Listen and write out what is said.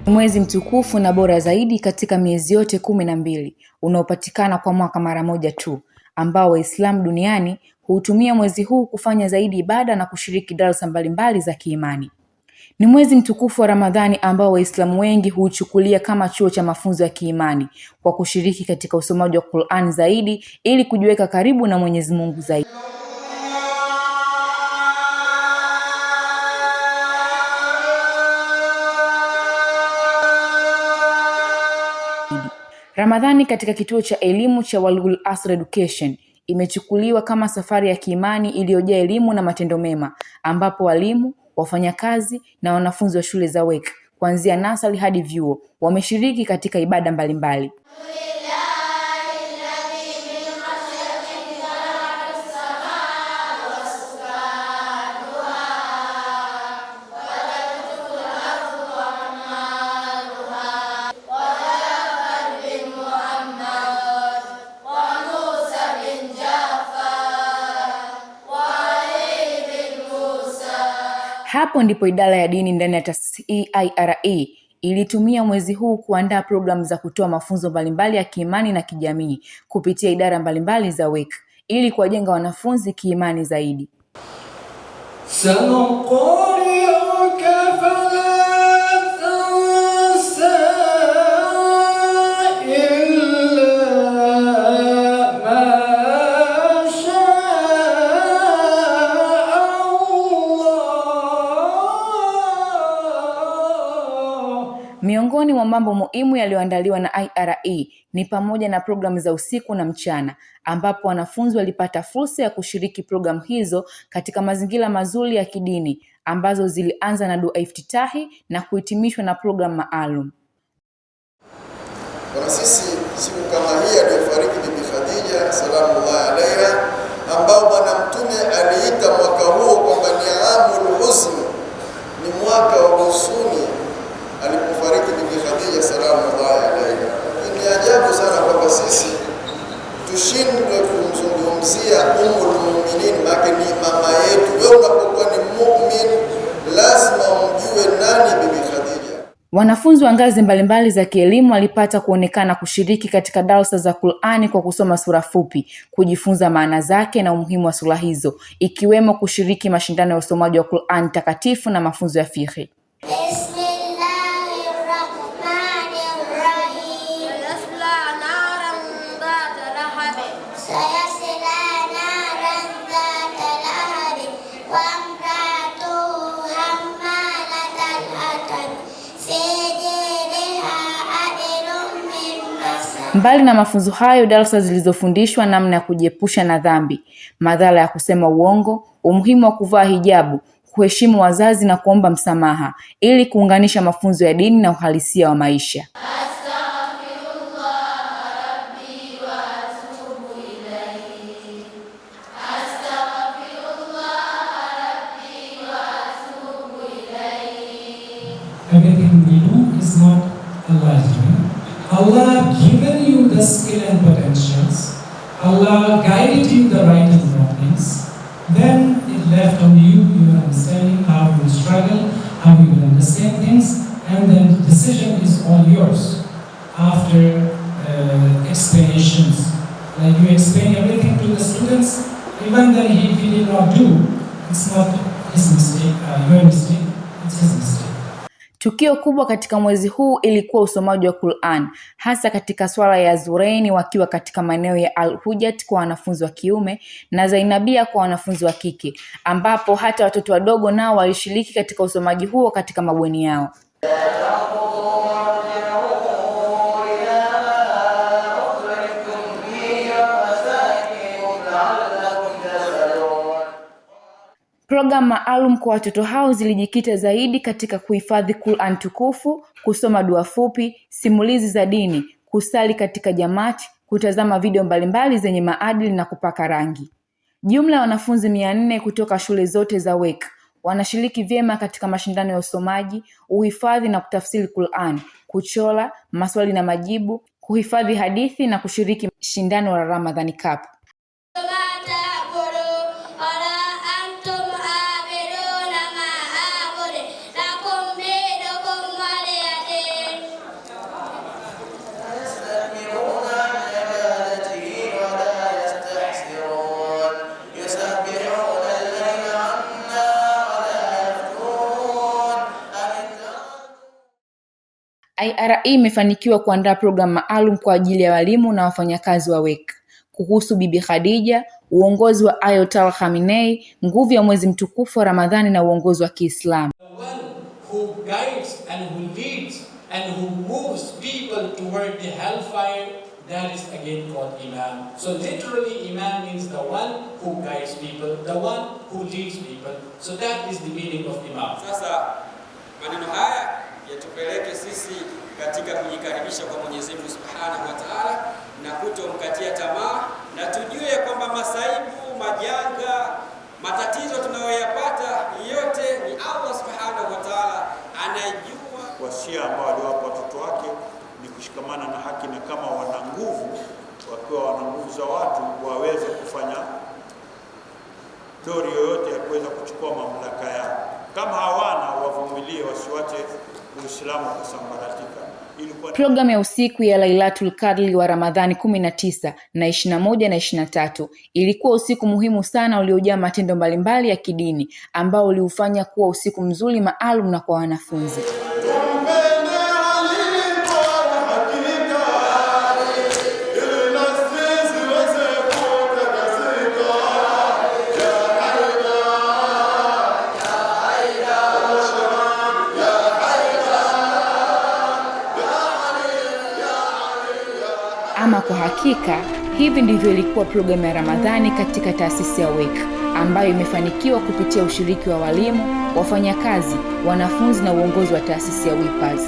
Mwezi mtukufu na bora zaidi katika miezi yote 12 unaopatikana kwa mwaka mara moja tu, ambao Waislamu duniani huutumia mwezi huu kufanya zaidi ibada na kushiriki darsa mbalimbali za kiimani. Ni mwezi mtukufu wa Ramadhani ambao Waislamu wengi huuchukulia kama chuo cha mafunzo ya kiimani kwa kushiriki katika usomaji wa Qur'an zaidi ili kujiweka karibu na Mwenyezi Mungu zaidi. Ramadhani katika kituo cha elimu cha Walghul Asr Education imechukuliwa kama safari ya kiimani iliyojaa elimu na matendo mema, ambapo walimu, wafanyakazi na wanafunzi wa shule za WEC kuanzia nasari hadi vyuo wameshiriki katika ibada mbalimbali. Hapo ndipo idara ya dini ndani ya taasisi EIRE ilitumia mwezi huu kuandaa programu za kutoa mafunzo mbalimbali ya kiimani na kijamii kupitia idara mbalimbali za WEC ili kuwajenga wanafunzi kiimani zaidi. Miongoni mwa mambo muhimu yaliyoandaliwa na IRE ni pamoja na programu za usiku na mchana, ambapo wanafunzi walipata fursa ya kushiriki programu hizo katika mazingira mazuri ya kidini ambazo zilianza na dua iftitahi na kuhitimishwa na programu maalum. Kwa sisi siku kama hii aliyofariki Bibi Khadija salamullahi alaiha, ambao Bwana Mtume aliita mwaka huo kwamba ni amul huzn, ni mwaka wa huzuni alipofariki Bibi Khadija salamullahi alaiha. Ni ajabu sana kwamba sisi tushindwe kumzungumzia Ummul Mu'minin, maana ni mama yetu. Wewe unapokuwa ni mu'min lazima umjue nani Bibi Khadija. Wanafunzi wa ngazi mbalimbali za kielimu walipata kuonekana kushiriki katika darsa za Qur'ani kwa kusoma sura fupi, kujifunza maana zake na umuhimu wa sura hizo, ikiwemo kushiriki mashindano ya usomaji wa Qur'ani takatifu na mafunzo ya fiqh. Mbali na mafunzo hayo, darasa zilizofundishwa namna ya kujiepusha na dhambi, madhara ya kusema uongo, umuhimu wa kuvaa hijabu, kuheshimu wazazi na kuomba msamaha ili kuunganisha mafunzo ya dini na uhalisia wa maisha. Everything we do is not Allah given. Allah given you the skill and potentials. Allah guided you the right and wrong things. Then it left on you, your understanding, how you struggle, how you will understand things, and then the decision is all yours after explanations. Like you explain everything to the students, even then if he did not do, it's not his mistake, your mistake, it's his mistake. Tukio kubwa katika mwezi huu ilikuwa usomaji wa Qur'an, hasa katika swala ya Zureini wakiwa katika maeneo ya Al-Hujat kwa wanafunzi wa kiume na Zainabia kwa wanafunzi wa kike, ambapo hata watoto wadogo nao walishiriki katika usomaji huo katika mabweni yao. Programu maalum kwa watoto hao zilijikita zaidi katika kuhifadhi Qur'an tukufu, kusoma dua fupi, simulizi za dini, kusali katika jamati, kutazama video mbalimbali zenye maadili na kupaka rangi. Jumla ya wanafunzi 400 kutoka shule zote za WEC wanashiriki vyema katika mashindano ya usomaji, uhifadhi na kutafsiri Qur'an, kuchora, maswali na majibu, kuhifadhi hadithi na kushiriki shindano la Ramadhani Cup. IRE imefanikiwa kuandaa programu maalum kwa ajili ya walimu na wafanyakazi wa WEC kuhusu Bibi Khadija, uongozi wa Ayatollah Khamenei, nguvu ya mwezi mtukufu wa Ramadhani na uongozi wa Kiislamu. Who guides and who leads and who moves people toward the hellfire, that is again called Imam. So literally Imam means the one who guides people, the one who leads people. So that is the meaning of Imam. Sasa maneno haya yatupeleke sisi katika kujikaribisha kwa Mwenyezi Mungu Subhanahu wa Ta'ala na kutomkatia tamaa, na tujue kwamba masaibu, majanga, matatizo tunayoyapata yote ni Allah Subhanahu wa Ta'ala anajua. Wasia ambao aliwapa watoto wake ni kushikamana na haki, na kama wana nguvu, wakiwa wana nguvu za watu, waweze kufanya dori yoyote ya kuweza kuchukua mamlaka yao. Kama hawana, wavumilie, wasiwache Uislamu kusambaratika. Programu ya usiku ya Lailatul Qadr wa Ramadhani 19 na 21 na 23 ilikuwa usiku muhimu sana uliojaa matendo mbalimbali ya kidini ambao uliufanya kuwa usiku mzuri maalum na kwa wanafunzi. Ama kwa hakika, hivi ndivyo ilikuwa programu ya Ramadhani katika taasisi ya WEC ambayo imefanikiwa kupitia ushiriki wa walimu, wafanyakazi, wanafunzi na uongozi wa taasisi ya WIPAS.